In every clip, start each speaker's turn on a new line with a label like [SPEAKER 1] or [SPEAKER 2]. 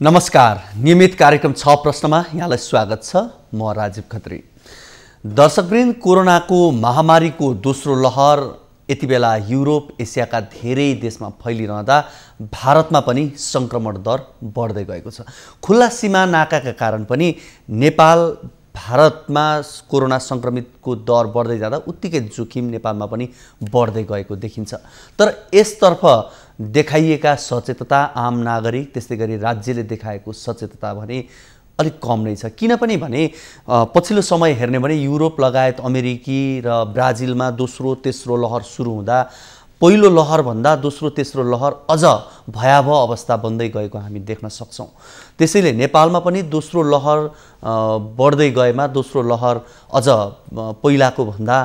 [SPEAKER 1] नमस्कार, नियमित कार्यक्रम 6 प्रश्नमा यहाँलाई स्वागत छ। म राजीव खत्री। दर्शकवृन्द, कोरोनाको महामारीको दोस्रो लहर यति बेला युरोप एसियाका धेरै देशमा फैलिरहँदा भारतमा पनि संक्रमण दर बढ्दै गएको छ। खुल्ला सीमा नाकाका कारण पनि नेपाल भारतमा कोरोना संक्रमितको दर बढ्दै जाँदा उत्तिकै जोखिम नेपालमा पनि बढ्दै गएको देखिन्छ। तर यसतर्फ देखाइएका सचेतता आम नागरिक त्यस्तै गरी राज्यले देखाएको सचेतता भने अलिक कम नै छ। किनपनि भने पछिल्लो समय हेर्ने भने युरोप लगायत अमेरिकी र ब्राजिलमा दोस्रो तेस्रो लहर सुरु हुँदा पहिलो लहर भन्दा दोस्रो तेस्रो लहर अझ भयावह अवस्था बन्दै गएको हामी देख्न सक्छौं। त्यसैले नेपालमा पनि दोस्रो लहर बढ्दै गएमा दोस्रो लहर अझ पहिलाको भन्दा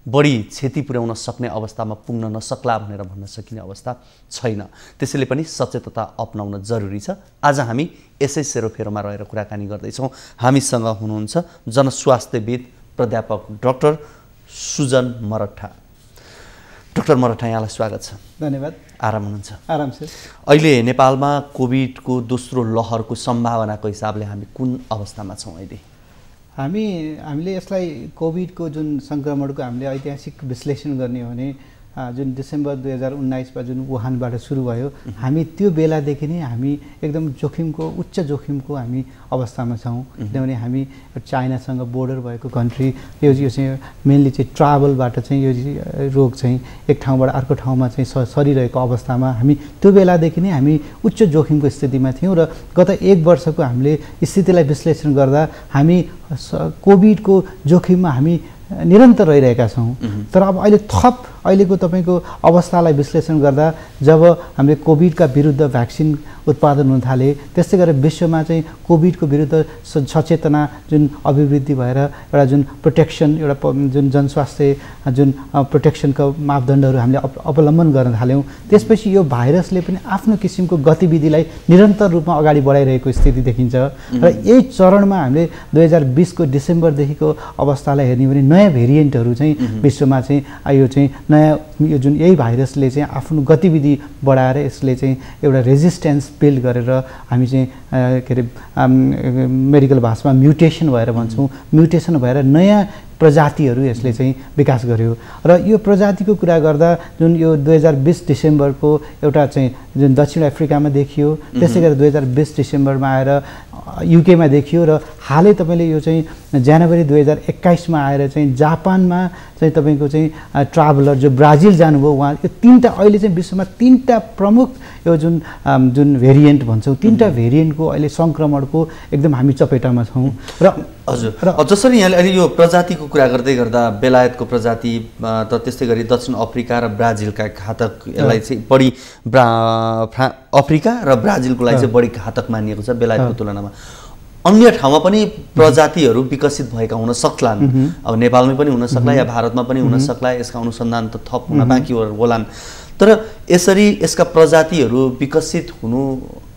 [SPEAKER 1] बढी क्षति पुर्याउन सक्ने अवस्थामा पुग्न नसक्ला भनेर भन्न सकिने अवस्था छैन। त्यसैले पनि सचेतता अपनाउन जरुरी छ। आज हामी यसै सेरोफेरोमा रहेर कुराकानी गर्दैछौँ। हामीसँग हुनुहुन्छ जनस्वास्थ्यविद प्राध्यापक डाक्टर सुजन मरठा। डाक्टर मरठा, यहाँलाई स्वागत छ।
[SPEAKER 2] धन्यवाद।
[SPEAKER 1] आराम हुनुहुन्छ?
[SPEAKER 2] आराम छ।
[SPEAKER 1] अहिले नेपालमा कोभिडको दोस्रो लहरको सम्भावनाको हिसाबले हामी कुन अवस्थामा छौँ अहिले?
[SPEAKER 2] हामीले यसलाई कोभिडको जुन सङ्क्रमणको हामीले ऐतिहासिक विश्लेषण गर्ने हो भने जुन डिसेम्बर 2019मा जुन वुहानबाट सुरु भयो, हामी त्यो बेलादेखि नै हामी एकदम उच्च जोखिमको हामी अवस्थामा छौँ। किनभने हामी चाइनासँग बोर्डर भएको कन्ट्री, यो चाहिँ मेनली चाहिँ ट्राभलबाट चाहिँ यो रोग चाहिँ एक ठाउँबाट अर्को ठाउँमा चाहिँ सरिरहेको अवस्थामा हामी त्यो बेलादेखि नै हामी उच्च जोखिमको स्थितिमा थियौँ। र गत 1 वर्षको हामीले स्थितिलाई विश्लेषण गर्दा हामी कोभिडको जोखिममा हामी निरन्तर रहिरहेका छौँ। तर अब अहिलेको तपाईँको अवस्थालाई विश्लेषण गर्दा जब हामीले कोभिडका विरुद्ध भ्याक्सिन उत्पादन हुन थाले, त्यस्तै गरेर विश्वमा चाहिँ कोभिडको विरुद्ध सचेतना जुन अभिवृद्धि भएर एउटा जुन प्रोटेक्सन, एउटा जुन जनस्वास्थ्य जुन प्रोटेक्सनको मापदण्डहरू हामीले अवलम्बन गर्न थाल्यौँ, त्यसपछि यो भाइरसले पनि आफ्नो किसिमको गतिविधिलाई निरन्तर रूपमा अगाडि बढाइरहेको स्थिति देखिन्छ। र यही चरणमा हामीले 2020को डिसेम्बरदेखिको अवस्थालाई हेर्ने भने नयाँ भेरिएन्टहरू चाहिँ विश्वमा चाहिँ यो जुन यही भाइरसले चाहिँ आफ्नो गतिविधि बढाएर यसले चाहिँ एउटा रेजिस्टेन्स बिल्ड गरेर हामी चाहिँ के अरे मेडिकल भाषामा म्युटेसन भएर भन्छौँ, म्युटेसन भएर नयाँ प्रजातिहरू यसले चाहिँ विकास गर्यो। र यो प्रजातिको कुरा गर्दा जुन यो 2020 डिसेम्बरको एउटा चाहिँ जुन दक्षिण अफ्रिकामा देखियो, त्यसै गरी 2020 डिसेम्बरमा आएर युकेमा देखियो, र हालै तपाईँले यो चाहिँ जनवरी 2021मा आएर चाहिँ जापानमा चाहिँ तपाईँको चाहिँ ट्राभलर जो ब्राजिल जानुभयो, उहाँ यो 3टा अहिले चाहिँ विश्वमा 3टा प्रमुख यो जुन भेरिएन्ट भन्छौँ, 3टा भेरिएन्टको अहिले सङ्क्रमणको एकदम हामी चपेटामा छौँ। र
[SPEAKER 1] हजुर, जसरी यहाँले अहिले यो प्रजातिको कुरा गर्दै गर्दा बेलायतको प्रजाति त त्यस्तै गरी दक्षिण अफ्रिका र ब्राजिलका घातक यसलाई चाहिँ बढी अफ्रिका र ब्राजिलको लागि चाहिँ बढी घातक मानिएको छ बेलायतको तुलनामा। अन्य ठाउँमा पनि प्रजातिहरू विकसित भएका हुन सक्लान्। अब नेपालमै पनि हुन सक्ला या भारतमा पनि हुन सक्ला, यसका अनुसन्धान त थप हुन बाँकी होलान्। तर यसरी यसका प्रजातिहरू विकसित हुनु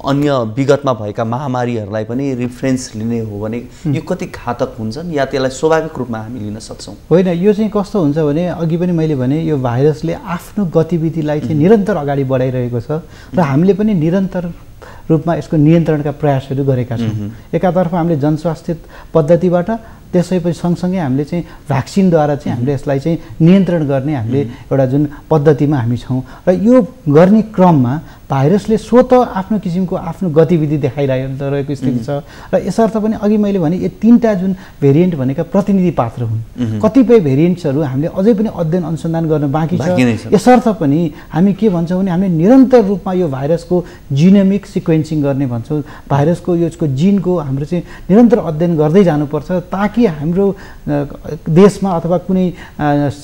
[SPEAKER 1] अन्य विगतमा भएका महामारीहरूलाई पनि रिफरेन्स लिने हो भने यो कति घातक हुन्छन् या त्यसलाई स्वाभाविक रूपमा हामी लिन सक्छौँ?
[SPEAKER 2] होइन, यो चाहिँ कस्तो हुन्छ भने अघि पनि मैले भने यो भाइरसले आफ्नो गतिविधिलाई चाहिँ निरन्तर अगाडि बढाइरहेको छ र हामीले पनि निरन्तर रूपमा यसको नियन्त्रणका प्रयासहरू गरेका छौँ। एकातर्फ हामीले जनस्वास्थ्य पद्धतिबाट, त्यसैपछि सँगसँगै हामीले चाहिँ भ्याक्सिनद्वारा चाहिँ हामीले यसलाई चाहिँ नियन्त्रण गर्ने हामीले एउटा जुन पद्धतिमा हामी छौँ। र यो गर्ने क्रममा भाइरसले स्वतः आफ्नो किसिमको आफ्नो गतिविधि देखाइरहेको स्थिति छ। र यसर्थ पनि अघि मैले भने यो 3टा जुन भेरिएन्ट भनेका प्रतिनिधि पात्र हुन्। कतिपय भेरिएन्ट्सहरू हामीले अझै पनि अध्ययन अनुसन्धान गर्न बाँकी छ। यसर्थ पनि हामी के भन्छौँ भने हामीले निरन्तर रूपमा यो भाइरसको जिनोमिक सिक्वेन्सिङ गर्ने भन्छौँ। भाइरसको यसको जिनको हाम्रो चाहिँ निरन्तर अध्ययन गर्दै जानुपर्छ, ताकि हाम्रो देशमा अथवा कुनै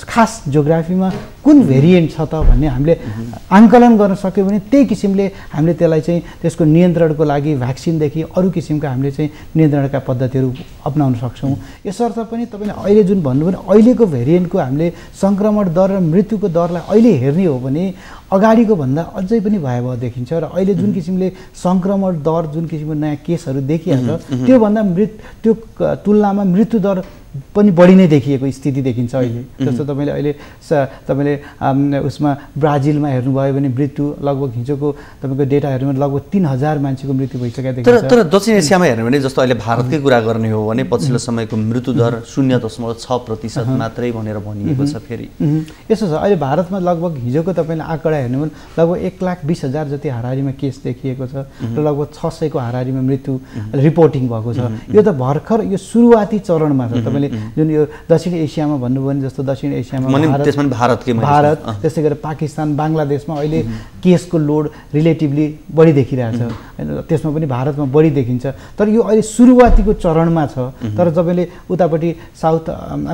[SPEAKER 2] खास जियोग्राफीमा कुन भेरिएन्ट छ त भन्ने हामीले आङ्कलन गर्न सक्यो भने त्यही किसिमले हामीले त्यसलाई चाहिँ त्यसको नियन्त्रणको लागि भ्याक्सिनदेखि अरू किसिमका हामीले चाहिँ नियन्त्रणका पद्धतिहरू अपनाउन सक्छौँ। यसर्थ पनि तपाईँले अहिले जुन भन्नुभयो भने अहिलेको भेरिएन्टको हामीले सङ्क्रमण दर र मृत्युको दरलाई अहिले हेर्ने हो भने अगाडिको भन्दा अझै पनि भयावह देखिन्छ। र अहिले जुन किसिमले सङ्क्रमण दर जुन किसिमको नयाँ केसहरू देखिहाल्छ, त्योभन्दा त्यो तुलनामा मृत्यु दर पनि बढी नै देखिएको स्थिति देखिन्छ अहिले। जस्तो तपाईँले अहिले उसमा ब्राजिलमा हेर्नुभयो भने मृत्यु लगभग हिजोको तपाईँको डेटाहरूमा लगभग 3000 मान्छेको मृत्यु भइसकेको देखिन्छ।
[SPEAKER 1] तर दक्षिण एसियामा हेर्नु भने जस्तो अहिले भारतकै कुरा गर्ने हो भने पछिल्लो समयको मृत्युदर 0.6% मात्रै भनेर भनिएको छ। फेरि
[SPEAKER 2] यसो छ, अहिले भारतमा लगभग हिजोको तपाईँले आँकडा हेर्नु भने लगभग 1,20,000 जति हाराहारीमा केस देखिएको छ र लगभग 600 को हाराहारीमा मृत्यु रिपोर्टिङ भएको छ। यो त भर्खर यो सुरुवाती चरणमा छ। तपाईँले जुन यो दक्षिण एसियामा भन्नुभयो भने जस्तो दक्षिण एसियामा भारत त्यसै गरेर पाकिस्तान बङ्गलादेशमा अहिले केसको लोड रिलेटिभली बढी देखिरहेछ होइन, त्यसमा पनि भारतमा बढी देखिन्छ। तर यो अहिले सुरुवातीको चरणमा छ। तर तपाईँले उतापट्टि साउथ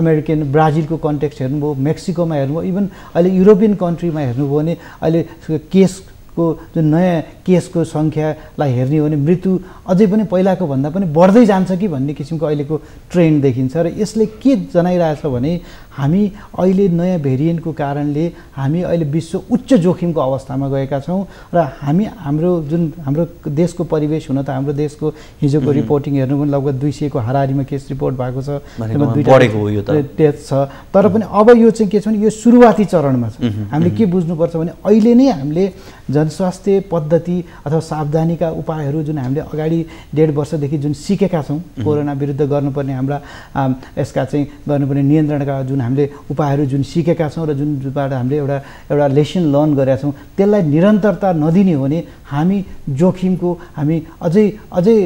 [SPEAKER 2] अमेरिकन ब्राजिलको कन्टेक्स्ट हेर्नुभयो, मेक्सिकोमा हेर्नुभयो, इभन अहिले युरोपियन कन्ट्रीमा हेर्नुभयो भने अहिले केसको जुन नयाँ केसको सङ्ख्यालाई हेर्ने हो भने मृत्यु अझै पनि पहिलाको भन्दा पनि बढ्दै जान्छ कि भन्ने किसिमको अहिलेको ट्रेन्ड देखिन्छ। र यसले के जनाइरहेछ भने हामी अहिले नयाँ भेरिएन्टको कारणले हामी अहिले विश्व उच्च जोखिमको अवस्थामा गएका छौँ र हाम्रो देशको परिवेश हुन त हाम्रो देशको हिजोको रिपोर्टिङ हेर्नु पनि लगभग 200 को हाराहारीमा केस रिपोर्ट भएको छ, डेथ छ। तर पनि अब यो चाहिँ के छ भने यो सुरुवाती चरणमा छ। हामीले के बुझ्नुपर्छ भने अहिले नै हामीले जनस्वास्थ्य पद्धति अथवा सावधानीका उपायहरू जुन हामीले अगाडि 1.5 वर्षदेखि जुन सिकेका छौँ कोरोना विरुद्ध गर्नुपर्ने हाम्रा यसका चाहिँ गर्नुपर्ने नियन्त्रणका जुन हामीले उपायहरू जुन सिकेका छौँ र जुनबाट हामीले एउटा लेसन लर्न गरेका छौँ त्यसलाई निरन्तरता नदिने हो भने हामी जोखिमको हामी अझै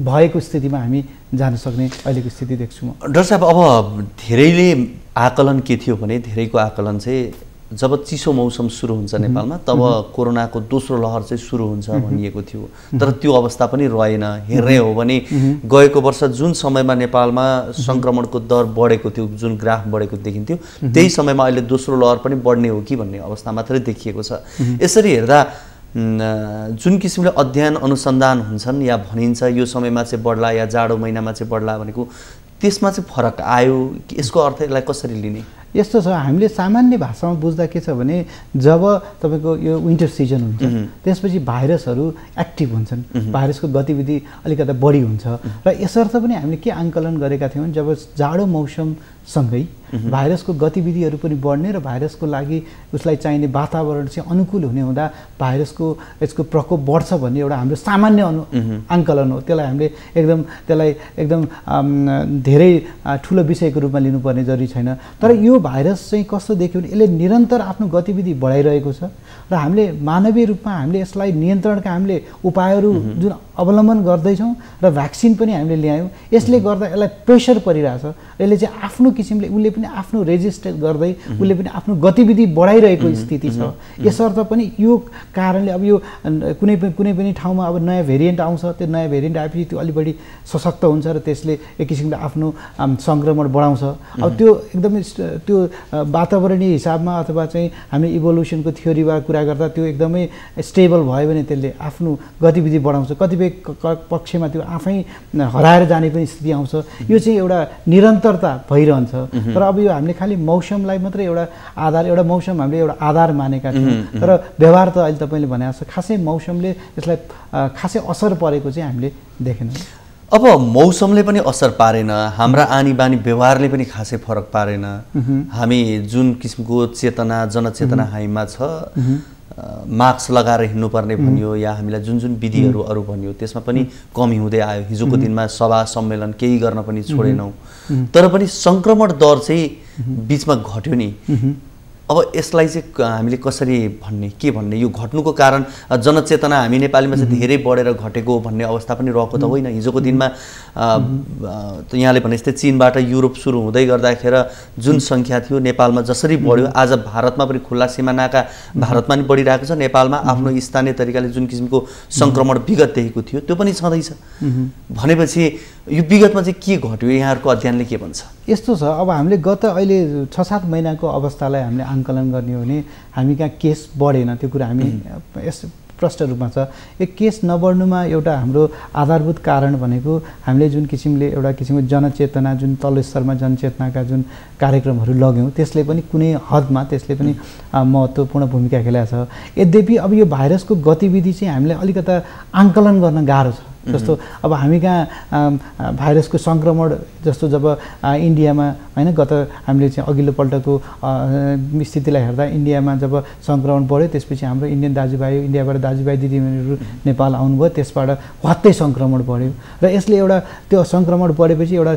[SPEAKER 2] भएको स्थितिमा हामी जान सक्ने अहिलेको स्थिति देख्छु म।
[SPEAKER 1] डाक्टर साहब, अब धेरैले आकलन के थियो भने धेरैको आकलन चाहिँ जब चिसो मौसम सुरु हुन्छ नेपालमा तब कोरोनाको दोस्रो लहर चाहिँ सुरु हुन्छ भनिएको थियो। तर त्यो अवस्था पनि रहेन। हेर्ने हो भने गएको वर्ष जुन समयमा नेपालमा सङ्क्रमणको दर बढेको थियो, जुन ग्राफ बढेको देखिन्थ्यो, त्यही समयमा अहिले दोस्रो लहर पनि बढ्ने हो कि भन्ने अवस्था मात्रै देखिएको छ। यसरी हेर्दा जुन किसिमले अध्ययन अनुसन्धान हुन्छन् या भनिन्छ यो समयमा चाहिँ बढ्ला या जाडो महिनामा चाहिँ बढ्ला भनेको, त्यसमा चाहिँ फरक आयो? यसको अर्थ यसलाई कसरी लिने?
[SPEAKER 2] यस्तो छ, हामीले सामान्य भाषामा बुझ्दा के छ भने जब तपाईँको यो विन्टर सिजन हुन्छ त्यसपछि भाइरसहरू एक्टिभ हुन्छन्, भाइरसको गतिविधि अलिकति बढी हुन्छ। र यसर्थ पनि हामीले के आङ्कलन गरेका थियौँ भने जब जाडो मौसमसँगै भाइरसको गतिविधिहरू पनि बढ्ने र भाइरसको लागि उसलाई चाहिने वातावरण चाहिँ अनुकूल हुने हुँदा यसको प्रकोप बढ्छ भन्ने एउटा हाम्रो सामान्य आङ्कलन हो। त्यसलाई एकदम धेरै ठुलो विषयको रूपमा लिनुपर्ने जरुरी छैन। तर यो भाइरस चाहिँ कस्तो देख्यो भने यसले निरन्तर आफ्नो गतिविधि बढाइरहेको छ र हामीले मानवीय रूपमा हामीले यसलाई नियन्त्रणका हामीले उपायहरू जुन अवलम्बन गर्दैछौँ र भ्याक्सिन पनि हामीले ल्यायौँ। यसले गर्दा यसलाई प्रेसर परिरहेछ। यसले चाहिँ आफ्नो किसिमले उसले पनि आफ्नो रेजिस्ट गर्दै उसले पनि आफ्नो गतिविधि बढाइरहेको स्थिति छ। यसर्थ पनि यो कारणले अब यो कुनै पनि ठाउँमा अब नयाँ भेरिएन्ट आउँछ, त्यो नयाँ भेरिएन्ट आएपछि त्यो अलि बढी सशक्त हुन्छ र त्यसले एक किसिमले आफ्नो सङ्क्रमण बढाउँछ। अब त्यो एकदमै त्यो वातावरणीय हिसाबमा अथवा चाहिँ हामी इभोल्युसनको थ्योरीबाट कुरा गर्दा त्यो एकदमै स्टेबल भयो भने त्यसले आफ्नो गतिविधि बढाउँछ। कतिपय पक्षमा त्यो आफै हराएर जाने पनि स्थिति आउँछ। यो चाहिँ एउटा निरन्तरता भइरहन्छ। तर अब यो हामीले खालि मौसमलाई मात्रै एउटा मौसम हामीले एउटा आधार मानेका थियौँ। तर व्यवहार त अहिले तपाईँले भने जस्तो खासै मौसमले यसलाई खासै असर परेको चाहिँ हामीले देखेनौँ।
[SPEAKER 1] अब मौसमले पनि असर पारेन, हाम्रा आनी बानी व्यवहारले पनि खासै फरक पारेन। हामी जुन किसिमको जनचेतना हामीमा छ, मास्क लगाएर हिँड्नुपर्ने भनियो या हामीलाई जुन विधिहरू अरू भनियो त्यसमा पनि कमी हुँदै आयो। हिजोको दिनमा सभा सम्मेलन केही गर्न पनि छोडेनौँ। तर पनि सङ्क्रमण दर चाहिँ बिचमा घट्यो नि। अब यसलाई चाहिँ हामीले कसरी के भन्ने? यो घट्नुको कारण जनचेतना हामी नेपालीमा चाहिँ धेरै बढेर घटेको भन्ने अवस्था पनि रहेको त होइन। हिजोको दिनमा यहाँले भने जस्तै चीनबाट युरोप सुरु हुँदै गर्दाखेरि जुन सङ्ख्या थियो नेपालमा जसरी बढ्यो, आज भारतमा पनि खुल्ला सीमा नाका भारतमा पनि बढिरहेको छ। नेपालमा आफ्नो स्थानीय तरिकाले जुन किसिमको सङ्क्रमण विगत देखेको थियो त्यो पनि छँदैछ भनेपछि यो विगतमा चाहिँ के घट्यो? यहाँहरूको अध्ययनले के भन्छ?
[SPEAKER 2] यस्तो छ, अब हामीले गत अहिले 6-7 महिनाको अवस्थालाई हामीले आङ्कलन गर्ने हो भने हामी कहाँ केस बढेन, त्यो कुरा हामी प्रष्ट रूपमा छ। यो केस नबढ्नुमा एउटा हाम्रो आधारभूत कारण भनेको हामीले जुन किसिमले एउटा किसिमको जनचेतना जुन तल्लो स्तरमा जनचेतनाका जुन कार्यक्रमहरू लग्यौँ त्यसले पनि कुनै हदमा त्यसले पनि महत्त्वपूर्ण भूमिका खेलेको छ। यद्यपि अब यो भाइरसको गतिविधि चाहिँ हामीलाई अलिकता आङ्कलन गर्न गाह्रो छ। जस्तो अब हामी कहाँ भाइरसको सङ्क्रमण जस्तो जब इन्डियामा होइन गत हामीले चाहिँ अघिल्लो पल्टको स्थितिलाई हेर्दा इन्डियामा जब सङ्क्रमण बढ्यो त्यसपछि हाम्रो इन्डियन दाजुभाइ इन्डियाबाट दाजुभाइ दिदीबहिनीहरू नेपाल आउनुभयो त्यसबाट हत्तै सङ्क्रमण बढ्यो र यसले एउटा त्यो सङ्क्रमण बढेपछि एउटा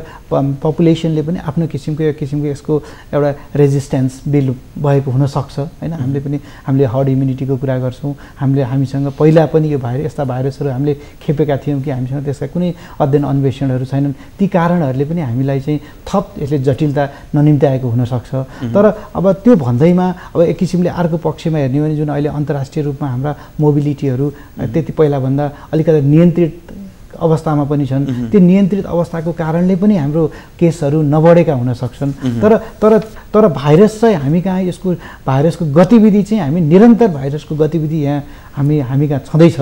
[SPEAKER 2] पपुलेसनले पनि आफ्नो किसिमको यसको एउटा रेजिस्टेन्स बिल्ड भएको हुनसक्छ होइन हामीले हर्ड इम्युनिटीको कुरा गर्छौँ हामीसँग पहिला पनि यो यस्ता भाइरसहरू हामीले खेपेका थियौँ कि हामीसँग त्यसका कुनै अध्ययन अन्वेषणहरू छैनन् ती कारणहरूले पनि हामीलाई चाहिँ थप यसले जटिलता ननिम्त्याएको हुनसक्छ तर अब त्यो भन्दैमा अब एक किसिमले अर्को पक्षमा हेर्ने हो भने जुन अहिले अन्तर्राष्ट्रिय रूपमा हाम्रा मोबिलिटीहरू त्यति पहिलाभन्दा अलिकति नियन्त्रित अवस्थामा पनि छन् त्यो नियन्त्रित अवस्थाको कारणले पनि हाम्रो केसहरू नबढेका हुन सक्छन् तर भाइरस चाहिँ हामी कहाँ यसको भाइरसको गतिविधि चाहिँ हामी निरन्तर भाइरसको गतिविधि यहाँ हामी कहाँ छँदैछ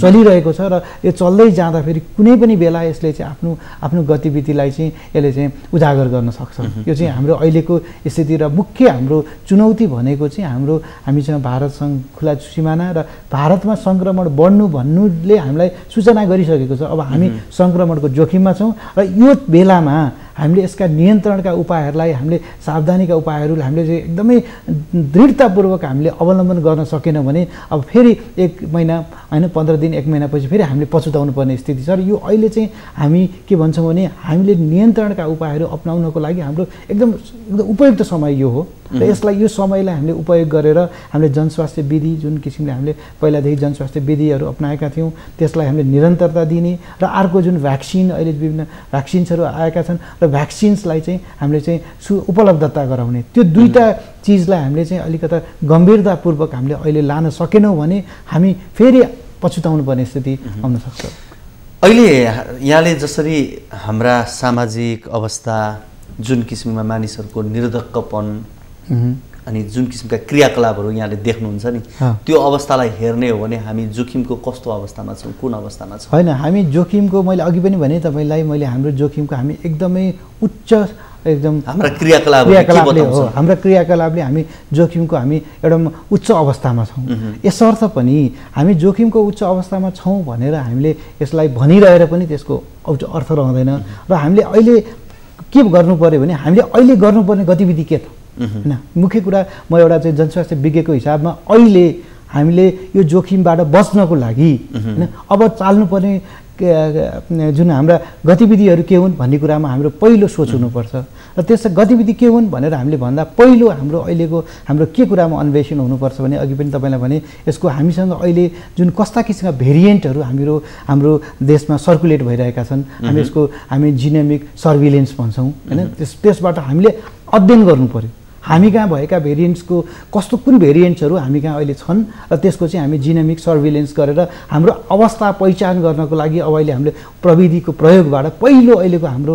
[SPEAKER 2] चलिरहेको छ र यो चल्दै जाँदाखेरि कुनै पनि बेला यसले चाहिँ आफ्नो गतिविधिलाई चाहिँ यसले चाहिँ उजागर गर्न सक्छ यो चाहिँ हाम्रो अहिलेको स्थिति र मुख्य हाम्रो चुनौती भनेको चाहिँ हामीसँग भारतसँग खुला सिमाना र भारतमा सङ्क्रमण बढ्नु भन्नुले हामीलाई सूचना गरिसकेको छ अब हामी सङ्क्रमणको जोखिममा छौँ र यो बेलामा हामीले यसका नियन्त्रणका उपायहरूलाई हामीले सावधानीका उपायहरू हामीले चाहिँ एकदमै दृढतापूर्वक हामीले अवलम्बन गर्न सकेनौँ भने अब फेरि 1 महिना होइन 15 दिन 1 महिनापछि फेरि हामीले पछुताउनु पर्ने स्थिति छ र यो अहिले चाहिँ हामी के भन्छौँ भने हामीले नियन्त्रणका उपायहरू अपनाउनको लागि हाम्रो एकदम उपयुक्त समय यो हो र यो समयलाई हामीले उपयोग गरेर हामीले जनस्वास्थ्य विधि जुन किसिमले हामीले पहिलादेखि जनस्वास्थ्य विधिहरू अपनाएका थियौँ त्यसलाई हामीले निरन्तरता दिने र अर्को जुन भ्याक्सिन अहिले विभिन्न भ्याक्सिन्सहरू आएका छन् र भ्याक्सिन्सलाई चाहिँ हामीले चाहिँ उपलब्धता गराउने त्यो दुईटा चिजलाई हामीले चाहिँ अलिकता गम्भीरतापूर्वक हामीले अहिले लान सकेनौँ भने हामी फेरि पछुताउनु पर्ने स्थिति आउन सक्छ।
[SPEAKER 1] अहिले यहाँले जसरी हाम्रा सामाजिक अवस्था जुन किसिममा मानिसहरूको निर्धक्कपन अनि जुन किसिमका क्रियाकलापहरू यहाँले देख्नुहुन्छ नि त्यो अवस्थालाई हेर्ने हो भने हामी जोखिमको कस्तो अवस्थामा छौँ कुन अवस्थामा छौँ?
[SPEAKER 2] होइन हामी जोखिमको मैले अघि पनि भने तपाईँलाई हाम्रो जोखिमको हामी एकदमै उच्च एकदम
[SPEAKER 1] हाम्रा क्रियाकलापले
[SPEAKER 2] हो हाम्रा क्रियाकलापले हामी जोखिमको हामी एउटा उच्च अवस्थामा छौँ यसर्थ पनि हामी जोखिमको उच्च अवस्थामा छौँ भनेर हामीले यसलाई भनिरहेर पनि त्यसको अर्थ रहँदैन र हामीले अहिले के गर्नु पर्यो भने हामीले अहिले गर्नुपर्ने गतिविधि के त होइन मुख्य कुरा म एउटा चाहिँ जनस्वास्थ्य विज्ञको हिसाबमा अहिले हामीले यो जोखिमबाट बच्नको लागि होइन अब चाल्नुपर्ने जुन हाम्रा गतिविधिहरू के हुन् भन्ने कुरामा हाम्रो पहिलो सोच हुनुपर्छ र त्यस गतिविधि के हुन् भनेर हामीले भन्दा पहिलो हाम्रो के कुरामा अन्वेषण हुनुपर्छ भने अघि पनि तपाईँलाई भने यसको हामीसँग अहिले जुन कस्ता किसिमका भेरिएन्टहरू हाम्रो देशमा सर्कुलेट भइरहेका छन् हामी जिनोमिक सर्भिलेन्स भन्छौँ होइन त्यसबाट हामीले अध्ययन गर्नु पर्यो हामी कहाँ भएका भेरिएन्ट्सको कुन भेरिएन्ट्सहरू हामी कहाँ अहिले छन् र त्यसको चाहिँ हामी जिनोमिक सर्भिलेन्स गरेर हाम्रो अवस्था पहिचान गर्नको लागि अब अहिले हामीले प्रविधिको प्रयोगबाट अहिलेको हाम्रो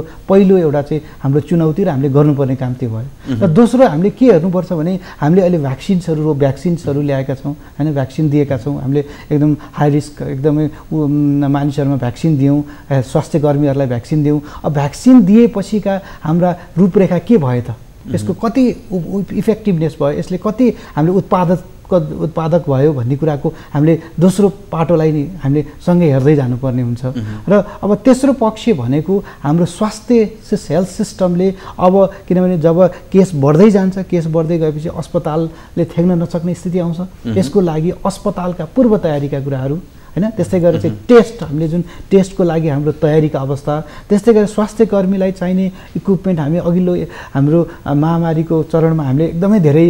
[SPEAKER 2] एउटा चाहिँ हाम्रो चुनौती र हामीले गर्नुपर्ने काम त्यो भयो र दोस्रो हामीले के हेर्नुपर्छ भने हामीले अहिले भ्याक्सिन्सहरू ल्याएका छौँ होइन भ्याक्सिन दिएका छौँ हामीले एकदम हाई रिस्क एकदमै मानिसहरूमा भ्याक्सिन दियौँ स्वास्थ्य कर्मीहरूलाई भ्याक्सिन दियौँ अब भ्याक्सिन दिएपछिका हाम्रा रूपरेखा के भयो त यसको कति इफेक्टिभनेस भयो यसले कति हामीले उत्पादक भयो भन्ने कुराको हामीले दोस्रो पाटोलाई नि हामीले सँगै हेर्दै जानुपर्ने हुन्छ र अब तेस्रो पक्ष भनेको हाम्रो स्वास्थ्य हेल्थ सिस्टमले अब किनभने जब केस बढ्दै जान्छ केस बढ्दै गएपछि अस्पतालले थ्याक्न नसक्ने स्थिति आउँछ यसको लागि अस्पतालका पूर्व तयारीका कुराहरू हैन त्यस्तै गरेर चाहिँ टेस्ट हामीले जुन टेस्टको लागि हाम्रो तयारीका अवस्था त्यस्तै गरेर स्वास्थ्य कर्मीलाई चाहिने इक्विपमेन्ट हामी अघिल्लो हाम्रो महामारीको चरणमा हामीले एकदमै धेरै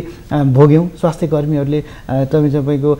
[SPEAKER 2] भोग्यौँ स्वास्थ्य कर्मीहरूले तपाईँको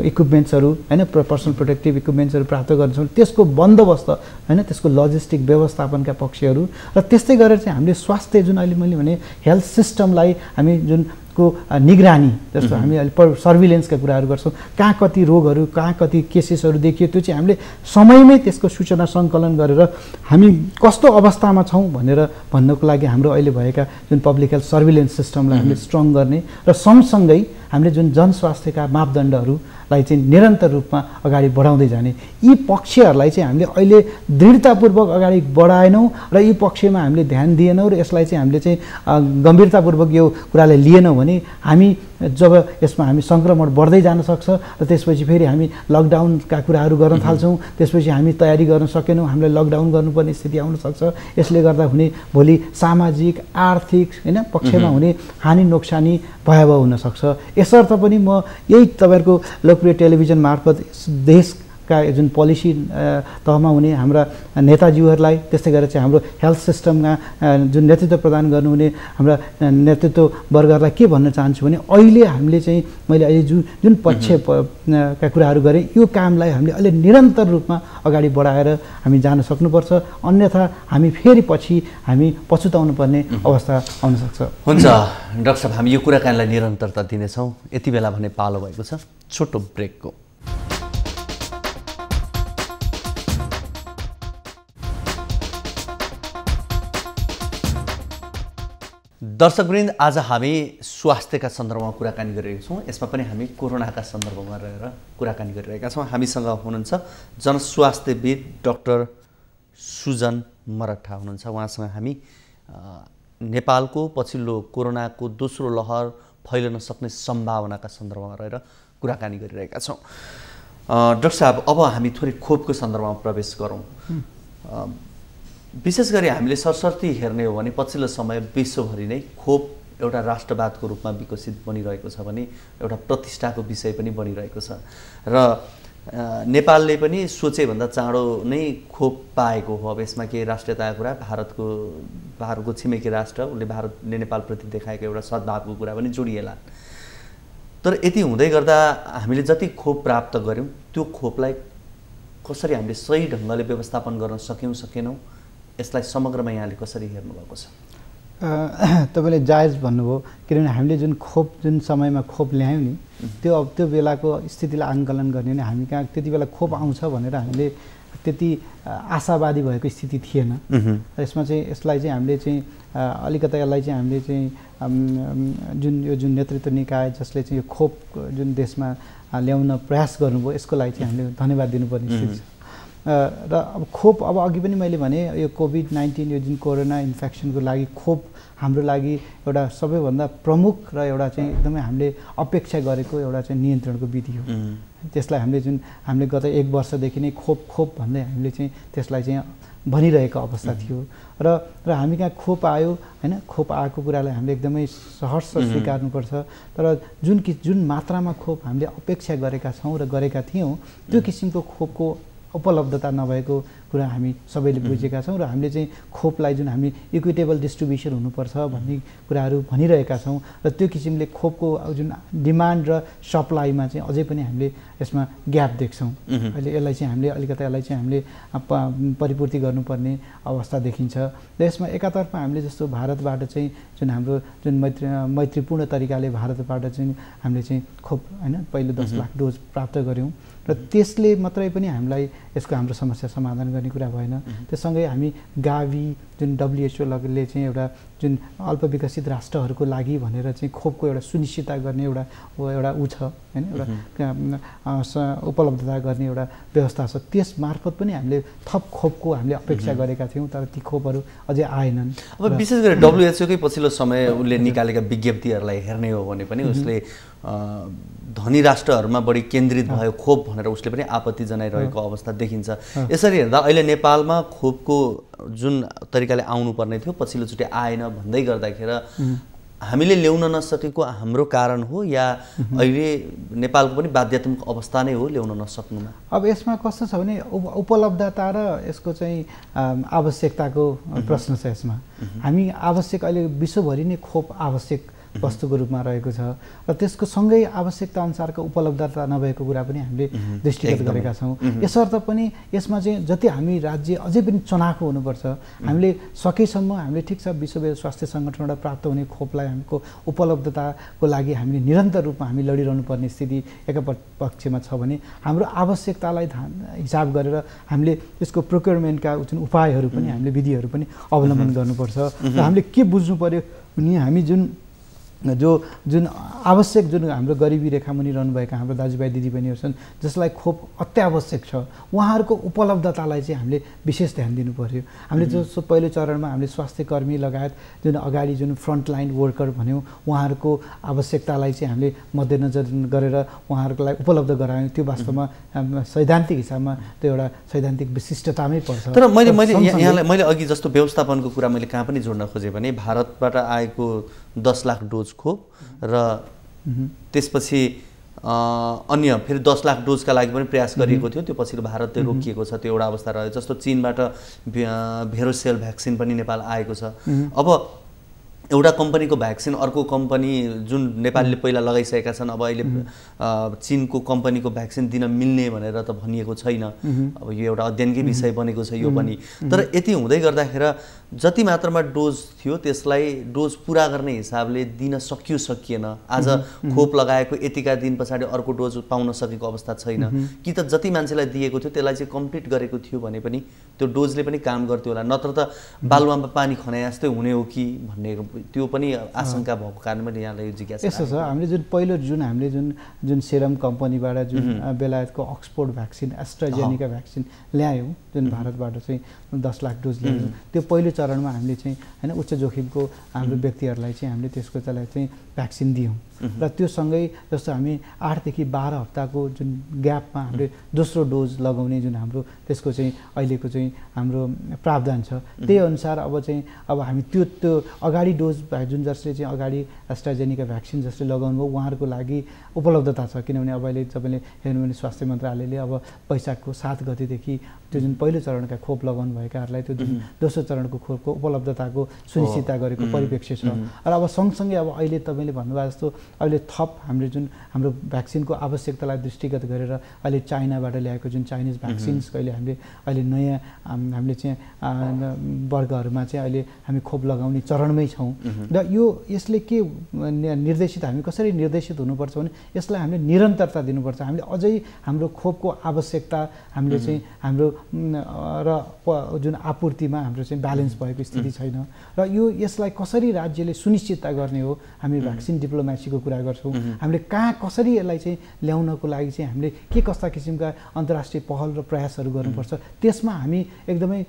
[SPEAKER 2] इक्विपमेन्ट्सहरू हैन पर्सनल प्रोटेक्टिभ इक्विपमेन्ट्सहरू प्राप्त गर्छौँ त्यसको बन्दोबस्त हैन त्यसको लजिस्टिक व्यवस्थापनका पक्षहरू र त्यस्तै गरेर चाहिँ हामीले स्वास्थ्य जुन अहिले मैले भने हेल्थ सिस्टमलाई हामी जुन को निगरानी जस्तो हामी अहिले सर्भिलेन्सका कुराहरू गर्छौँ कहाँ कति रोगहरू कहाँ कति केसेसहरू देखियो त्यो चाहिँ हामीले समयमै त्यसको सूचना सङ्कलन गरेर हामी कस्तो अवस्थामा छौँ भनेर भन्नको लागि हाम्रो अहिले भएका जुन पब्लिक हेल्थ सर्भिलेन्स सिस्टमलाई हामीले स्ट्रङ गर्ने र सँगसँगै हामीले जुन जनस्वास्थ्यका मापदण्डहरूलाई चाहिँ निरन्तर रूपमा अगाडि बढाउँदै जाने यी पक्षहरूलाई चाहिँ हामीले अहिले दृढतापूर्वक अगाडि बढाएनौँ र यी पक्षमा हामीले ध्यान दिएनौँ र यसलाई चाहिँ हामीले चाहिँ गम्भीरतापूर्वक यो कुरालाई लिएनौँ भने हामी जब यसमा हामी सङ्क्रमण बढ्दै जान सक्छ र त्यसपछि फेरि हामी लकडाउनका कुराहरू गर्न थाल्छौँ, त्यसपछि हामी तयारी गर्न सकेनौँ, हामीलाई लकडाउन गर्नुपर्ने स्थिति आउन सक्छ। यसले गर्दा हुने भोलि सामाजिक आर्थिक होइन पक्षमा हुने हानि नोक्सानी भयावह हुनसक्छ। यसर्थ पनि म यही तपाईँहरूको लोकप्रिय टेलिभिजन मार्फत देशका जुन पोलिसी तहमा हुने हाम्रा नेताजीहरूलाई, त्यस्तै गरेर चाहिँ हाम्रो हेल्थ सिस्टममा जुन नेतृत्व प्रदान गर्नुहुने हाम्रा नेतृत्व वर्गहरूलाई के भन्न चाहन्छु भने अहिले हामीले चाहिँ मैले अहिले जुन पक्षका कुराहरू गरेँ यो कामलाई हामीले अहिले निरन्तर रूपमा अगाडि बढाएर हामी जान सक्नुपर्छ, अन्यथा हामी फेरि पछि हामी पछुताउनु पर्ने अवस्था आउन सक्छ।
[SPEAKER 1] हुन्छ डाक्टर साहब, हामी यो कुराकानीलाई निरन्तरता दिनेछौँ। यति बेला भने पालो भएको छ छोटो ब्रेकको। दर्शकवृन्द, आज हामी स्वास्थ्यका सन्दर्भमा कुराकानी गरिरहेका छौँ। यसमा पनि हामी कोरोनाका सन्दर्भमा रहेर कुराकानी गरिरहेका छौँ। हामीसँग हुनुहुन्छ जनस्वास्थ्यविद डाक्टर सुजन मरठा हुनुहुन्छ। उहाँसँग हामी नेपालको पछिल्लो कोरोनाको दोस्रो लहर फैलन सक्ने सम्भावनाका सन्दर्भमा रहेर कुराकानी गरिरहेका छौँ। डाक्टर साहब, अब हामी थोरै खोपको सन्दर्भमा प्रवेश गरौँ। विशेष गरी हामीले सरसर्ती हेर्ने हो भने पछिल्लो समय विश्वभरि नै खोप एउटा राष्ट्रवादको रूपमा विकसित बनिरहेको छ भने एउटा प्रतिष्ठाको विषय पनि बनिरहेको छ र नेपालले पनि सोचेभन्दा चाँडो नै खोप पाएको हो। अब यसमा के राष्ट्रियताको कुरा, भारतको छिमेकी राष्ट्र उसले भारतले नेपालप्रति देखाएको एउटा सद्भावको कुरा पनि जोडिएला। तर यति हुँदै गर्दा हामीले जति खोप प्राप्त गऱ्यौँ त्यो खोपलाई कसरी हामीले सही ढङ्गले व्यवस्थापन गर्न सक्यौँ सकेनौँ, यसलाई समग्रमा यहाँले कसरी हेर्नुभएको छ?
[SPEAKER 2] तपाईँले जायज भन्नुभयो, किनभने हामीले जुन समयमा खोप ल्यायौँ नि त्यो बेलाको स्थितिलाई आङ्कलन गर्ने भने हामी कहाँ त्यति बेला खोप आउँछ भनेर हामीले त्यति आशावादी भएको स्थिति थिएन। यसमा चाहिँ यसलाई चाहिँ हामीले चाहिँ अलिकता यसलाई चाहिँ हामीले चाहिँ जुन नेतृत्व निकाय जसले चाहिँ यो खोप जुन देशमा ल्याउन प्रयास गर्नुभयो यसको लागि चाहिँ हामीले धन्यवाद दिनुपर्ने स्थिति छ। र अब खोप, अब अघि पनि मैले भने यो कोभिड-19 यो जुन कोरोना इन्फेक्सनको लागि खोप हाम्रो लागि एउटा सबैभन्दा प्रमुख र एउटा चाहिँ एकदमै हामीले अपेक्षा गरेको एउटा चाहिँ नियन्त्रणको विधि हो। त्यसलाई हामीले गत 1 वर्षदेखि नै खोप भन्दै हामीले चाहिँ त्यसलाई चाहिँ भनिरहेको अवस्था थियो र हामी कहाँ खोप आयो होइन, खोप आएको कुरालाई हामीले एकदमै सहर्ष स्वीकार्नुपर्छ। तर जुन मात्रामा खोप हामीले अपेक्षा गरेका छौँ र गरेका थियौँ त्यो किसिमको खोपको उपलब्धता नभएको कुरा हामी सबैले बुझेका छौँ र हामीले चाहिँ खोपलाई जुन हामी इक्विटेबल डिस्ट्रिब्युसन हुनुपर्छ भन्ने कुराहरू भनिरहेका छौँ र त्यो किसिमले खोपको जुन डिमान्ड र सप्लाईमा चाहिँ अझै पनि हामीले यसमा ग्याप देख्छौँ। अहिले यसलाई चाहिँ हामीले परिपूर्ति गर्नुपर्ने अवस्था देखिन्छ। र यसमा एकातर्फ हामीले जस्तो भारतबाट चाहिँ जुन हाम्रो जुन मैत्रीपूर्ण तरिकाले भारतबाट चाहिँ हामीले चाहिँ खोप होइन पहिलो 10 लाख डोज प्राप्त गऱ्यौँ र त्यसले मात्रै पनि हामीलाई यसको हाम्रो समस्या समाधान गर्ने कुरा भएन। त्यससँगै हामी गाभी जुन WHO ले चाहिँ एउटा जुन अल्पविकसित राष्ट्रहरूको लागि भनेर चाहिँ खोपको एउटा सुनिश्चितता गर्ने एउटा ऊ छ होइन, एउटा उपलब्धता गर्ने एउटा व्यवस्था छ। त्यस मार्फत पनि हामीले थप खोपको हामीले अपेक्षा गरेका थियौँ, तर ती खोपहरू अझै आएनन्।
[SPEAKER 1] अब विशेष गरी WHO कै पछिल्लो समय उसले निकालेका विज्ञप्तिहरूलाई हेर्ने हो भने पनि उसले धनी राष्ट्रहरूमा बढी केन्द्रित भयो खोप भनेर उसले पनि आपत्ति जनाइरहेको अवस्था देखिन्छ। यसरी हेर्दा अहिले नेपालमा खोपको जुन तरिकाले आउनुपर्ने थियो पछिल्लोचोटि आएन भन्दै गर्दाखेरि हामीले ल्याउन नसकेको हाम्रो कारण हो या अहिले नेपालको पनि बाध्यात्मक अवस्था नै हो ल्याउन नसक्नुमा?
[SPEAKER 2] अब यसमा कस्तो छ भने उपलब्धता र यसको चाहिँ आवश्यकताको प्रश्न छ। यसमा हामी आवश्यक अहिले विश्वभरि नै खोप आवश्यक वस्तुको रूपमा रहेको छ र त्यसको सँगै आवश्यकता अनुसारको उपलब्धता नभएको कुरा पनि हामीले दृष्टिगत गरेका छौँ। यसर्थ पनि यसमा चाहिँ जति हामी राज्य अझै पनि चनाखो हुनुपर्छ। हामीले सकेसम्म हामीले ठिक छ विश्व स्वास्थ्य सङ्गठनबाट प्राप्त हुने खोपलाई हामीको उपलब्धताको लागि हामीले निरन्तर रूपमा हामी लडिरहनु पर्ने स्थिति एकपक्षमा छ भने हाम्रो आवश्यकतालाई हिसाब गरेर हामीले यसको प्रोक्योरमेन्टका जुन उपायहरू पनि हामीले विधिहरू पनि अवलम्बन गर्नुपर्छ। र हामीले के बुझ्नु पर्यो भने हामी जुन जुन आवश्यक जुन हाम्रो गरिबी रेखामुनि रहनुभएका हाम्रो दाजुभाइ दिदीबहिनीहरू छन् जसलाई खोप अत्यावश्यक छ उहाँहरूको उपलब्धतालाई चाहिँ हामीले विशेष ध्यान दिनु पर्यो। हामीले जस्तो पहिलो चरणमा हामीले स्वास्थ्य कर्मी लगायत जुन अगाडि जुन फ्रन्टलाइन वर्कर भन्यौँ उहाँहरूको आवश्यकतालाई चाहिँ हामीले मध्यनजर गरेर उहाँहरूलाई उपलब्ध गरायौँ। त्यो वास्तवमा सैद्धान्तिक हिसाबमा त्यो एउटा सैद्धान्तिक विशिष्टतामै पर्छ।
[SPEAKER 1] तर यहाँलाई मैले अघि जस्तो व्यवस्थापनको कुरा मैले कहाँ पनि जोड्न खोजेँ भने भारतबाट आएको 10 लाख डोज खोप र त्यसपछि अन्य फेरि 10 लाख डोजका लागि पनि प्रयास गरिएको थियो। त्यो पछिल्लो भारतले रोकिएको छ, त्यो एउटा अवस्था रह्यो। जस्तो चीनबाट भेरोसेल भ्याक्सिन पनि नेपाल आएको छ। अब एउटा कम्पनीको भ्याक्सिन अर्को कम्पनी जुन नेपालले पहिला लगाइसकेका छन् अब अहिले चीनको कम्पनीको भ्याक्सिन दिन मिल्ने भनेर त भनिएको छैन। अब यो एउटा अध्ययनकै विषय बनेको छ यो पनि। तर यति हुँदै गर्दाखेरि जति मात्रामा डोज थियो त्यसलाई डोज पुरा गर्ने हिसाबले दिन सकिएन। आज खोप लगाएको यतिका दिन पछाडि अर्को डोज पाउन सकेको अवस्था छैन कि त जति मान्छेलाई दिएको थियो त्यसलाई चाहिँ कम्प्लिट गरेको थियो भने पनि त्यो डोजले पनि काम गर्थ्यो होला, नत्र त बालुवामा पानी खनाए जस्तै हुने हो कि भन्ने त्यो पनि आशंका भएको कारण पनि यहाँलाई यो जिज्ञासा
[SPEAKER 2] यस्तो छ। हामीले जुन पहिलो हामीले जुन सेरम कम्पनीबाट जुन बेलायतको अक्सफोर्ड भ्याक्सिन एस्ट्राजेनिका भ्याक्सिन ल्यायौँ जुन भारतबाट चाहिँ 10 लाख डोज ल्यायौँ त्यो पहिलो चरणमा हामीले चाहिँ हैन उच्च जोखिमको हाम्रो व्यक्तिहरूलाई चाहिँ हामीले त्यसको चाहिँ भ्याक्सिन दियौँ र त्यो सँगै जस्तो हामी 8 देखि 12 हप्ताको जुन ग्यापमा हामीले दोस्रो डोज लगाउने जुन हाम्रो त्यसको चाहिँ अहिलेको चाहिँ हाम्रो प्रावधान छ त्यही अनुसार अब हामी त्यो अगाडि डोज जुन जसले चाहिँ अगाडि एस्ट्राजेनिका भ्याक्सिन जसले लगाउनु भयो उहाँहरूको लागि उपलब्धता छ। किनभने अब अहिले तपाईँले हेर्नु भने स्वास्थ्य मन्त्रालयले अब वैशाखको 7 गतेदेखि त्यो जुन पहिलो चरणका खोप लगाउनु भएकाहरूलाई त्यो जुन दोस्रो चरणको खोपको उपलब्धताको सुनिश्चितता गरेको परिप्रेक्ष्य छ। र अब सँगसँगै अब अहिले तपाईँले भन्नुभयो जस्तो अहिले थप हाम्रो भ्याक्सिनको आवश्यकतालाई दृष्टिगत गरेर अहिले चाइनाबाट ल्याएको जुन चाइनिज भ्याक्सिन्स अहिले नयाँ हामीले चाहिँ वर्गहरूमा चाहिँ अहिले हामी खोप लगाउने चरणमै छौँ। र यसले के निर्देशित हामी कसरी निर्देशित हुनुपर्छ भने यसलाई हामीले निरन्तरता दिनुपर्छ। हामीले अझै हाम्रो खोपको आवश्यकता हामीले चाहिँ हाम्रो र जुन आपूर्तिमा हाम्रो चाहिँ ब्यालेन्स भएको स्थिति छैन र यसलाई कसरी राज्यले सुनिश्चितता गर्ने हो हामी भ्याक्सिन डिप्लोमेसीको कुरा गर्छौँ। हामीले कहाँ कसरी यसलाई चाहिँ ल्याउनको लागि चाहिँ हामीले के कस्ता किसिमका अन्तर्राष्ट्रिय पहल र प्रयासहरू गर्नुपर्छ त्यसमा हामी एकदमै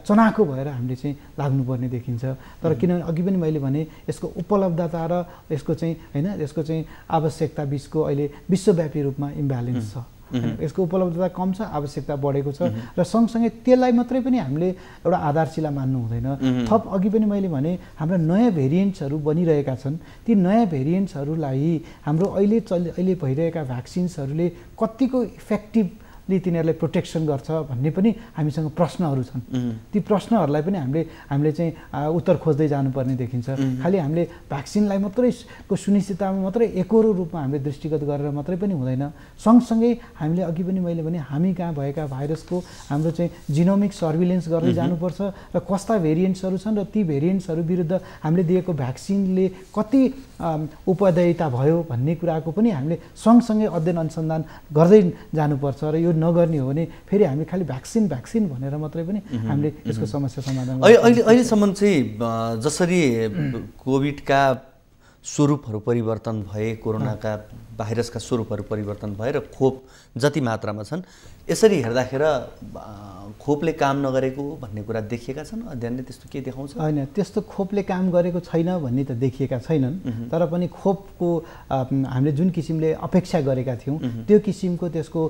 [SPEAKER 2] चनाखो भएर हामीले चाहिँ लाग्नुपर्ने देखिन्छ। तर किनभने अघि पनि मैले भने यसको उपलब्धता र यसको चाहिँ हैन यसको चाहिँ आवश्यकता बिचको अहिले विश्वव्यापी रूपमा इम्ब्यालेन्स छ। यसको उपलब्धता कम छ, आवश्यकता बढेको छ र सँगसँगै त्यसलाई मात्रै पनि हामीले एउटा आधारशिला मान्नु हुँदैन। थप अघि पनि मैले भने हाम्रो नयाँ भेरिएन्ट्सहरू बनिरहेका छन्। ती नयाँ भेरिएन्ट्सहरूलाई हाम्रो अहिले भइरहेका भ्याक्सिन्सहरूले कतिको इफेक्टिभली तिनीहरूलाई प्रोटेक्सन गर्छ भन्ने पनि हामीसँग प्रश्नहरू छन्। ती प्रश्नहरूलाई पनि हामीले चाहिँ उत्तर खोज्दै जानुपर्ने देखिन्छ। खालि हामीले भ्याक्सिनलाई मात्रै को सुनिश्चिततामा मात्रै एकोरो रूपमा हामीले दृष्टिगत गरेर मात्रै पनि हुँदैन। सँगसँगै हामीले अघि पनि मैले भने हामी कहाँ भएका भाइरसको हाम्रो चाहिँ जिनोमिक सर्भिलेन्स गर्दै जानुपर्छ र कस्ता भेरिएन्ट्सहरू छन् र ती भेरिएन्ट्सहरू विरुद्ध हामीले दिएको भ्याक्सिनले कति उपदेयता भयो भन्ने कुराको पनि हामीले सँगसँगै अध्ययन अनुसन्धान गर्दै जानुपर्छ। र यो नगर्ने हो भने फेरि हामी खालि भ्याक्सिन भनेर मात्रै पनि हामीले यसको समस्या समाधान
[SPEAKER 1] अहिलेसम्म चाहिँ जसरी कोभिडका स्वरूपहरू परिवर्तन भए, कोरोनाका भाइरसका स्वरूपहरू परिवर्तन भए र खोप जति मात्रामा छन् यसरी हेर्दाखेरि खोपले काम नगरेको भन्ने कुरा देखिएका छन्? अध्ययनले त्यस्तो के देखाउँछ?
[SPEAKER 2] होइन, त्यस्तो खोपले काम गरेको छैन भन्ने त देखिएका छैनन्। तर पनि खोपको हामीले जुन किसिमले अपेक्षा गरेका थियौँ त्यो किसिमको त्यसको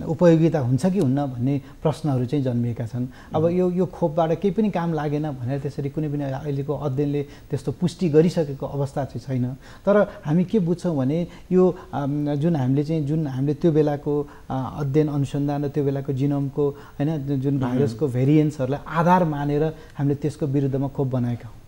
[SPEAKER 2] उपयोगिता हुन्छ कि हुन्न भन्ने प्रश्नहरू चाहिँ जन्मिएका छन्। अब यो खोपबाट केही पनि काम लागेन भनेर त्यसरी कुनै पनि अहिलेको अध्ययनले त्यस्तो पुष्टि गरिसकेको अवस्था चाहिँ छैन। तर हामी के बुझ्छौँ भने यो जुन हामीले त्यो बेलाको अध्ययन अनुसन्धान र त्यो बेलाको जिनोमको हैन जुन भाइरसको भेरिएन्ट्सहरूलाई आधार मानेर हामीले त्यसको विरुद्धमा खोप बनाएका हौँ।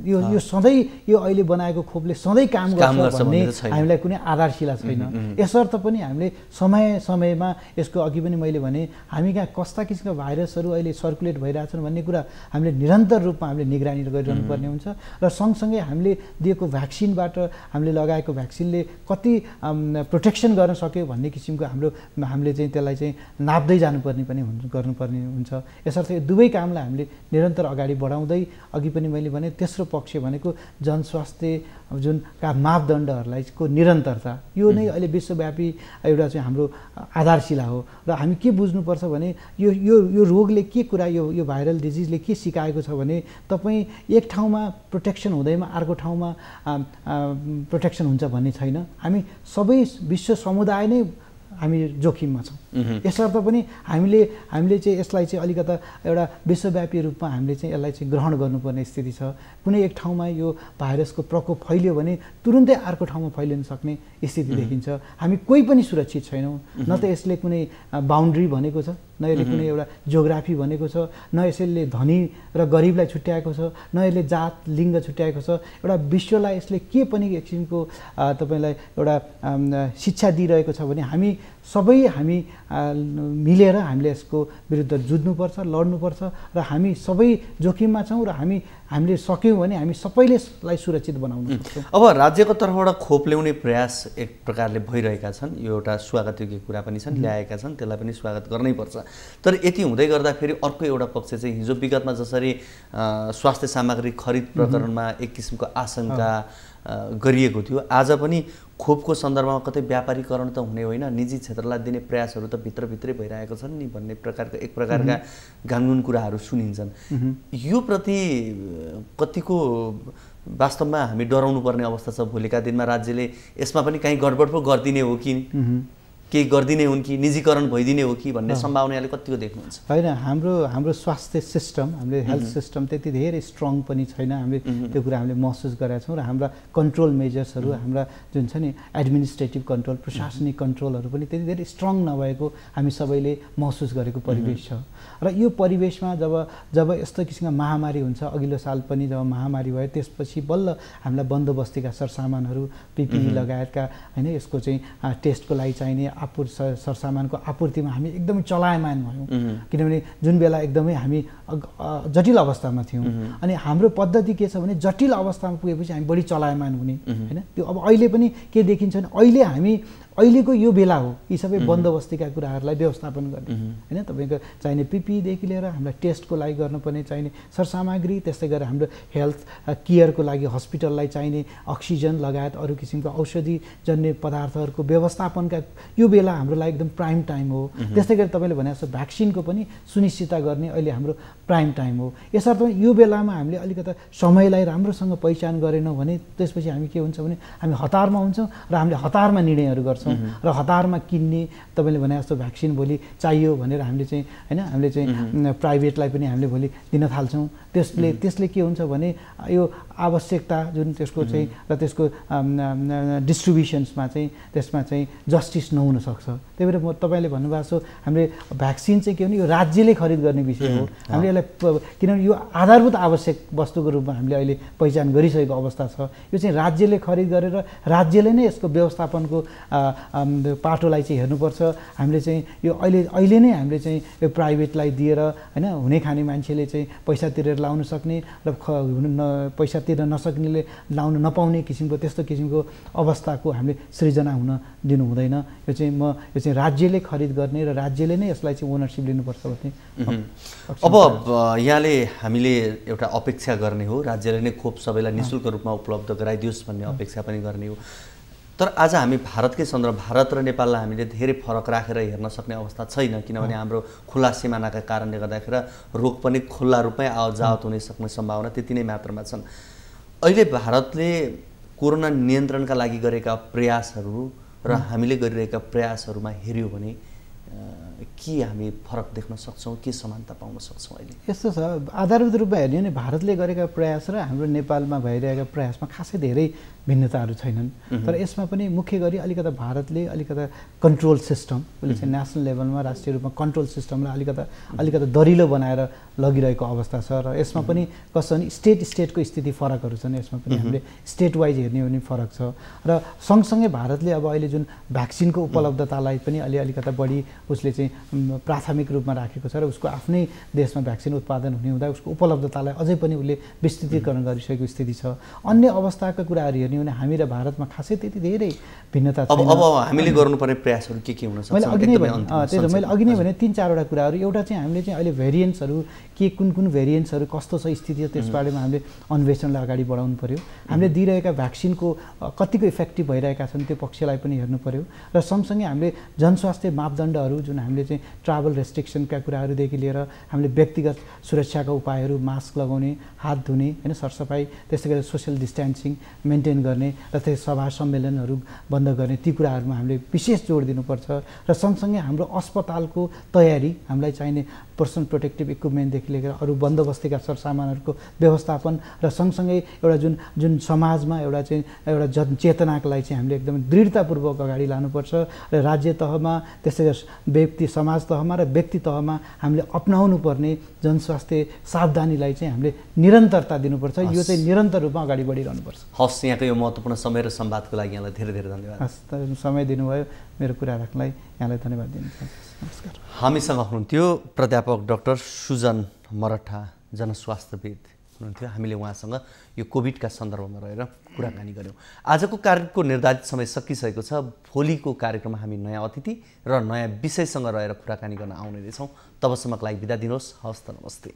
[SPEAKER 2] यो सधैँ यो अहिले बनाएको खोपले सधैँ काम गर्छ भन्ने हामीलाई कुनै आधारशिला छैन। यसर्थ पनि हामीले समयमा यसको अघि पनि मैले भने हामी कहाँ कस्ता किसिमका भाइरसहरू अहिले सर्कुलेट भइरहेछन् भन्ने कुरा हामीले निरन्तर रूपमा हामीले निगरानी गरिरहनु पर्ने हुन्छ। र सँगसँगै हामीले दिएको भ्याक्सिनबाट हामीले लगाएको भ्याक्सिनले कति प्रोटेक्सन गर्न सक्यो भन्ने किसिमको हामीले चाहिँ त्यसलाई चाहिँ नाप्दै गर्नुपर्ने हुन्छ। यसर्थ यो दुवै कामलाई हामीले निरन्तर अगाडि बढाउँदै अघि पनि मैले मैले भने तेस्रो पक्ष भनेको जनस्वास्थ्य जुनका मापदण्डहरूलाई को निरन्तरता, यो नै अहिले विश्वव्यापी एउटा चाहिँ हाम्रो आधारशिला हो। र हामी के बुझ्नुपर्छ भने यो रोगले के कुरा, यो भाइरल डिजिजले के सिकाएको छ भने तपाईँ एक ठाउँमा प्रोटेक्सन हुँदैमा अर्को ठाउँमा प्रोटेक्सन हुन्छ भन्ने छैन। हामी सबै विश्व समुदाय नै हामी जोखिममा छौँ। यसर्थ पनि हामीले चाहिँ यसलाई चाहिँ अलिकता एउटा विश्वव्यापी रूपमा हामीले चाहिँ यसलाई चाहिँ ग्रहण गर्नुपर्ने स्थिति छ। कुनै एक ठाउँमा यो भाइरसको प्रकोप फैलियो भने तुरुन्तै अर्को ठाउँमा फैलिन सक्ने स्थिति देखिन्छ। हामी कोही पनि सुरक्षित छैनौँ। न त यसले कुनै बााउन्ड्री भनेको छ, न यसले कुनै एउटा जियोग्राफी भनेको छ, न यसले धनी र गरिबलाई छुट्याएको छ, न यसले जात लिङ्ग छुट्याएको छ। एउटा विश्वलाई यसले के पनि एक किसिमको तपाईँलाई एउटा शिक्षा दिइरहेको छ भने हामी मिलेर हामीले यसको विरुद्ध जुझ्नुपर्छ, लड्नुपर्छ र हामी सबै जोखिममा छौँ र हामीले सक्यौँ भने हामी सबैले यसलाई सुरक्षित बनाउन सक्छौँ।
[SPEAKER 1] अब राज्यको तर्फबाट खोप ल्याउने प्रयास एक प्रकारले भइरहेका छन्, यो एउटा स्वागतयोग्य कुरा पनि छन्, ल्याएका छन्, त्यसलाई पनि स्वागत गर्नै पर्छ। तर यति हुँदै गर्दाखेरि अर्को एउटा पक्ष चाहिँ हिजो विगतमा जसरी स्वास्थ्य सामग्री खरिद प्रकरणमा एक किसिमको आशंका गरिएको थियो, आज पनि खोपको सन्दर्भमा कतै व्यापारीकरण त हुने होइन, निजी क्षेत्रलाई दिने प्रयासहरू त भित्रभित्रै भइरहेको छन् नि भन्ने एक प्रकारका गाङ्गुन कुराहरू सुनिन्छन्। यो प्रति कतिको वास्तवमा हामी डराउनु पर्ने अवस्था छ? भोलिका दिनमा राज्यले यसमा पनि कहीँ गडबड पो गरिदिने हो कि केही गरिदिने हुन् कि निजीकरण भइदिने हो कि भन्ने सम्भावना यहाँले कतिको देख्नुहुन्छ?
[SPEAKER 2] होइन, हाम्रो स्वास्थ्य सिस्टम, हाम्रो हेल्थ सिस्टम त्यति धेरै स्ट्रङ पनि छैन। हामीले त्यो कुरा हामीले महसुस गरेका छौँ र हाम्रा कन्ट्रोल मेजर्सहरू, हाम्रा जुन छ नि एडमिनिस्ट्रेटिभ कन्ट्रोल, प्रशासनिक कन्ट्रोलहरू पनि त्यति धेरै स्ट्रङ नभएको हामी सबैले महसुस गरेको परिवेश छ। र यो परिवेशमा जब यस्तो किसिमको महामारी हुन्छ, अघिल्लो साल पनि जब महामारी भयो त्यसपछि बल्ल हामीलाई बन्दोबस्तीका सरसामानहरू, पिपिई लगायतका होइन यसको चाहिँ टेस्टको लागि चाहिने सरसामानको आपूर्तिमा हामी एकदमै चलायमान भयौँ। किनभने जुन बेला एकदमै हामी जटिल अवस्थामा थियौँ। अनि हाम्रो पद्धति के छ भने जटिल अवस्थामा पुगेपछि हामी बढी चलायमान हुने होइन। त्यो अब अहिले पनि के देखिन्छ भने अहिलेको यो बेला हो यी सबै बन्दोबस्तीका कुराहरूलाई व्यवस्थापन गर्ने होइन। तपाईँको चाहिने पिपिईदेखि लिएर हामीलाई टेस्टको लागि गर्नुपर्ने चाहिने सरसामग्री, त्यस्तै गरेर हाम्रो हेल्थ केयरको लागि हस्पिटललाई चाहिने अक्सिजन लगायत अरू किसिमको औषधिजन्य पदार्थहरूको व्यवस्थापनका यो बेला हाम्रो लागि एकदम प्राइम टाइम हो। त्यस्तै गरी तपाईँले भने जस्तो भ्याक्सिनको पनि सुनिश्चितता गर्ने अहिले हाम्रो प्राइम टाइम हो। यसर्थ यो बेलामा हामीले अलिकता समयलाई राम्रोसँग पहिचान गरेनौँ भने त्यसपछि हामी के हुन्छ भने हामी हतारमा हुन्छौँ र हामीले हतारमा निर्णयहरू गर्छौँ र हतारमा किन्ने तपाईँले भने जस्तो भ्याक्सिन भोलि चाहियो भनेर हामीले चाहिँ होइन हामीले चाहिँ प्राइभेटलाई पनि हामीले भोलि दिन थाल्छौँ। त्यसले के हुन्छ भने यो आवश्यकता जुन त्यसको चाहिँ र त्यसको डिस्ट्रिब्युसन्समा चाहिँ त्यसमा चाहिँ जस्टिस नहुन सक्छ। त्यही भएर तपाईँले भन्नुभएको छ हामीले भ्याक्सिन चाहिँ के भने यो राज्यले खरिद गर्ने विषय हो। हामीले यसलाई किनभने यो आधारभूत आवश्यक वस्तुको रूपमा हामीले अहिले पहिचान गरिसकेको अवस्था छ। यो चाहिँ राज्यले खरिद गरेर राज्यले नै यसको व्यवस्थापनको पाटोलाई चाहिँ हेर्नुपर्छ। हामीले चाहिँ यो अहिले नै हामीले चाहिँ यो प्राइभेटलाई दिएर होइन हुने खाने मान्छेले चाहिँ पैसा तिरेर लाउन सक्ने र पैसा तिर्न नसक्नेले लाउन नपाउने किसिमको त्यस्तो किसिमको अवस्थाको हामीले सृजना हुन दिनु हुँदैन। यो चाहिँ राज्यले खरिद गर्ने र राज्यले नै यसलाई चाहिँ ओनरसिप लिनुपर्छ भन्ने।
[SPEAKER 1] अब यहाँले हामीले एउटा अपेक्षा गर्ने हो राज्यले नै खोप सबैलाई निःशुल्क रूपमा उपलब्ध गराइदियोस् भन्ने अपेक्षा पनि गर्ने हो। तर आज हामी भारतकै सन्दर्भ भारत र नेपाललाई हामीले धेरै फरक राखेर हेर्न सक्ने अवस्था छैन। किनभने हाम्रो खुला सिमानाका कारणले गर्दाखेरि रोग पनि खुल्ला रूपमै आवत हुन सक्ने सम्भावना त्यति नै मात्रामा छन्। अहिले भारतले कोरोना नियन्त्रणका लागि गरेका प्रयासहरू र हामीले गरिरहेका प्रयासहरूमा हेऱ्यो भने के हामी फरक देख्न सक्छौँ, के समानता पाउन सक्छौँ? अहिले
[SPEAKER 2] यस्तो छ, आधारभूत रूपमा हेर्ने भने भारतले गरेका प्रयास र हाम्रो नेपालमा भइरहेका प्रयासमा खासै धेरै भिन्नताहरू छैनन्। तर यसमा पनि मुख्य गरी अलिकता भारतले अलिकता कन्ट्रोल सिस्टम उसले चाहिँ नेसनल लेभलमा राष्ट्रिय रूपमा कन्ट्रोल सिस्टमलाई अलिकता दरिलो बनाएर लगिरहेको अवस्था छ। र यसमा पनि कसो भने स्टेटको स्थिति फरकहरू छन्। यसमा पनि हामीले स्टेट वाइज हेर्ने हो भने फरक छ। र सँगसँगै भारतले अब अहिले जुन भ्याक्सिनको उपलब्धतालाई पनि अलिकता बढी उसले चाहिँ प्राथमिक रूपमा राखेको छ र उसको आफ्नै देशमा भ्याक्सिन उत्पादन हुने हुँदा उसको उपलब्धतालाई अझै पनि उसले विस्तृतीकरण गरिसकेको स्थिति छ। अन्य अवस्थाका कुराहरू हेर्ने भने हामी र भारतमा खासै त्यति धेरै भिन्नता छैन।
[SPEAKER 1] अब हामीले गर्नुपर्ने प्रयासहरू के हुन सक्छ?
[SPEAKER 2] मैले अघि नै भने 3-4 वटा कुराहरू। एउटा चाहिँ हामीले चाहिँ अहिले भेरिएन्ट्सहरू के कुन कुन भेरिएन्ट्सहरू कस्तो छ स्थिति त्यसबारेमा हामीले अन्वेषणलाई अगाडि बढाउनु पर्यो। हामीले दिइरहेका भ्याक्सिनको कतिको इफेक्टिभ भइरहेका छन् त्यो पक्षलाई पनि हेर्नु पर्यो र सँगसँगै हामीले जनस्वास्थ्य मापदण्डहरू जुन हामीले चाहिँ ट्राभल रेस्ट्रिक्सनका कुराहरूदेखि लिएर हामीले व्यक्तिगत सुरक्षाका उपायहरू, मास्क लगाउने, हात धुने, होइन, सरसफाइ, त्यसै गरी सोसियल डिस्टेन्सिङ मेन्टेन गर्ने र त्यो सभा सम्मेलनहरू बन्द गर्ने, ती कुराहरूमा हामीले विशेष जोड दिनुपर्छ र सँगसँगै हाम्रो अस्पतालको तयारी, हामीलाई चाहिने पर्सनल प्रोटेक्टिभ इक्विपमेन्टदेखि लिएर अरू बन्दोबस्तीका सरसामानहरूको व्यवस्थापन र सँगसँगै एउटा जुन समाजमा एउटा जनचेतनालाई चाहिँ हामीले एकदमै दृढतापूर्वक अगाडि लानुपर्छ र राज्य तहमा, त्यसै व्यक्ति समाज तहमा र व्यक्ति तहमा हामीले अपनाउनु पर्ने जनस्वास्थ्य सावधानीलाई चाहिँ हामीले निरन्तरता दिनुपर्छ। यो चाहिँ निरन्तर रूपमा अगाडि बढिरहनुपर्छ।
[SPEAKER 1] हस्, यहाँको यो महत्त्वपूर्ण समय र संवादको लागि यहाँलाई धेरै धेरै धन्यवाद।
[SPEAKER 2] हस्, समय दिनुभयो, मेरो कुरा राख्नलाई यहाँलाई धन्यवाद दिन चाहन्छु। नमस्कार।
[SPEAKER 1] हामीसँग हुनुहुन्थ्यो प्राध्यापक डाक्टर सुजन मरठा, जनस्वास्थ्यविद हुनुहुन्थ्यो। हामीले उहाँसँग यो कोभिडका सन्दर्भमा रहेर कुराकानी गऱ्यौँ। आजको कार्यक्रमको निर्धारित समय सकिसकेको छ। भोलिको कार्यक्रममा हामी नयाँ अतिथि र नयाँ विषयसँग रहेर कुराकानी गर्न आउने रहेछौँ। तबसम्मको लागि बिदा दिनुहोस्। हवस् त, नमस्ते।